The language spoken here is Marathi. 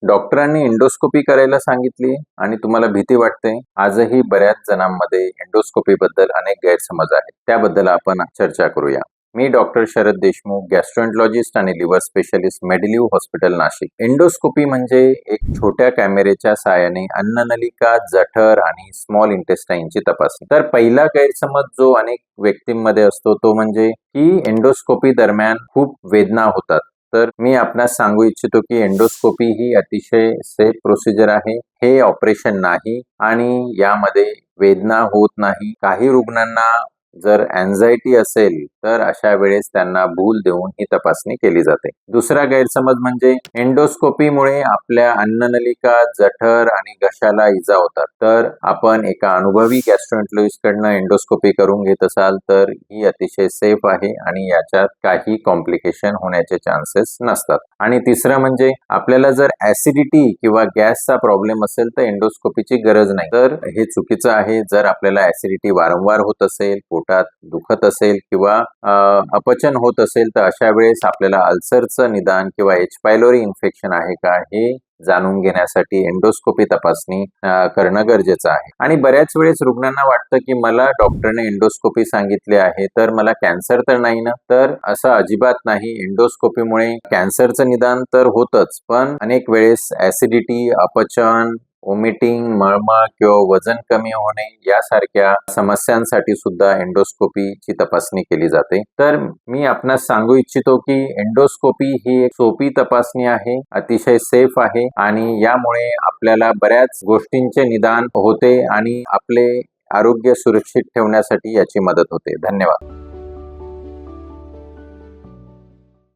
डॉक्टरांनी एंडोस्कोपी करायला सांगितली आणि तुम्हाला भीती वाटते. आजही बऱ्याच जणांमध्ये एंडोस्कोपी बद्दल अनेक गैरसमज आहेत. त्याबद्दल आपण चर्चा करूया. मी डॉक्टर शरद देशमुख, गॅस्ट्रोएंटरॉलॉजिस्ट आणि liver specialist, Medilive hospital, Nashik. Endoscopy म्हणजे एक छोट्या कॅमेऱ्याच्या साहाय्याने अन्ननलिका, जठर आणि स्मॉल इंटेस्टाइनची तपासणी. तर पहिला गैरसमज जो अनेक व्यक्तींमध्ये असतो तो म्हणजे की एंडोस्कोपी दरम्यान खूप वेदना होतात. तर मी आपणास सांगू इच्छितो की एंडोस्कोपी ही अतिशय सेफ प्रोसिजर आहे. हे ऑपरेशन नाही आणि यामध्ये वेदना होत नाही. काही रुग्णांना जर अँझायटी असेल तर अशा वेळेस त्यांना भूल देऊन ही तपासणी केली जाते. दुसरा गैरसमज म्हणजे एंडोस्कोपीमुळे आपल्या अन्ननलिका, जठर आणि घशाला इजा होतात. तर आपण एका अनुभवी गॅस्ट्रोएंटरॉलॉजिस्ट कडनं एंडोस्कोपी करून घेत असाल तर ही अतिशय सेफ आहे आणि याच्यात काही कॉम्प्लिकेशन होण्याचे चान्सेस नसतात. आणि तिसरं म्हणजे आपल्याला जर ऍसिडिटी किंवा गॅसचा प्रॉब्लेम असेल तर एंडोस्कोपीची गरज नाही. तर हे चुकीचं आहे. जर आपल्याला ऍसिडिटी वारंवार होत असेल, पोटात दुखत असेल किंवा अपचन होत असेल तर अशा वेळेस आपल्याला अल्सरचं निदान किंवा एच पायलोरी इन्फेक्शन आहे का हे जाणून घेण्यासाठी एंडोस्कोपी तपासणी करणं गरजेचं आहे. आणि बऱ्याच वेळेस रुग्णांना वाटतं की मला डॉक्टरने एंडोस्कोपी सांगितली आहे तर मला कॅन्सर तर नाही ना. तर असं अजिबात नाही. एंडोस्कोपीमुळे कॅन्सरचं निदान तर होतच, पण अनेक वेळेस ऍसिडिटी, अपचन, वॉमिटिंग, मळमळ किंवा वजन कमी होणे यासारख्या समस्यांसाठी सुद्धा एंडोस्कोपीची तपासणी केली जाते. तर मी आपणास सांगू इच्छितो की एंडोस्कोपी ही एक सोपी तपासणी आहे, अतिशय सेफ आहे आणि यामुळे आपल्याला बऱ्याच गोष्टींचे निदान होते आणि आपले आरोग्य सुरक्षित ठेवण्यासाठी याची मदत होते. धन्यवाद.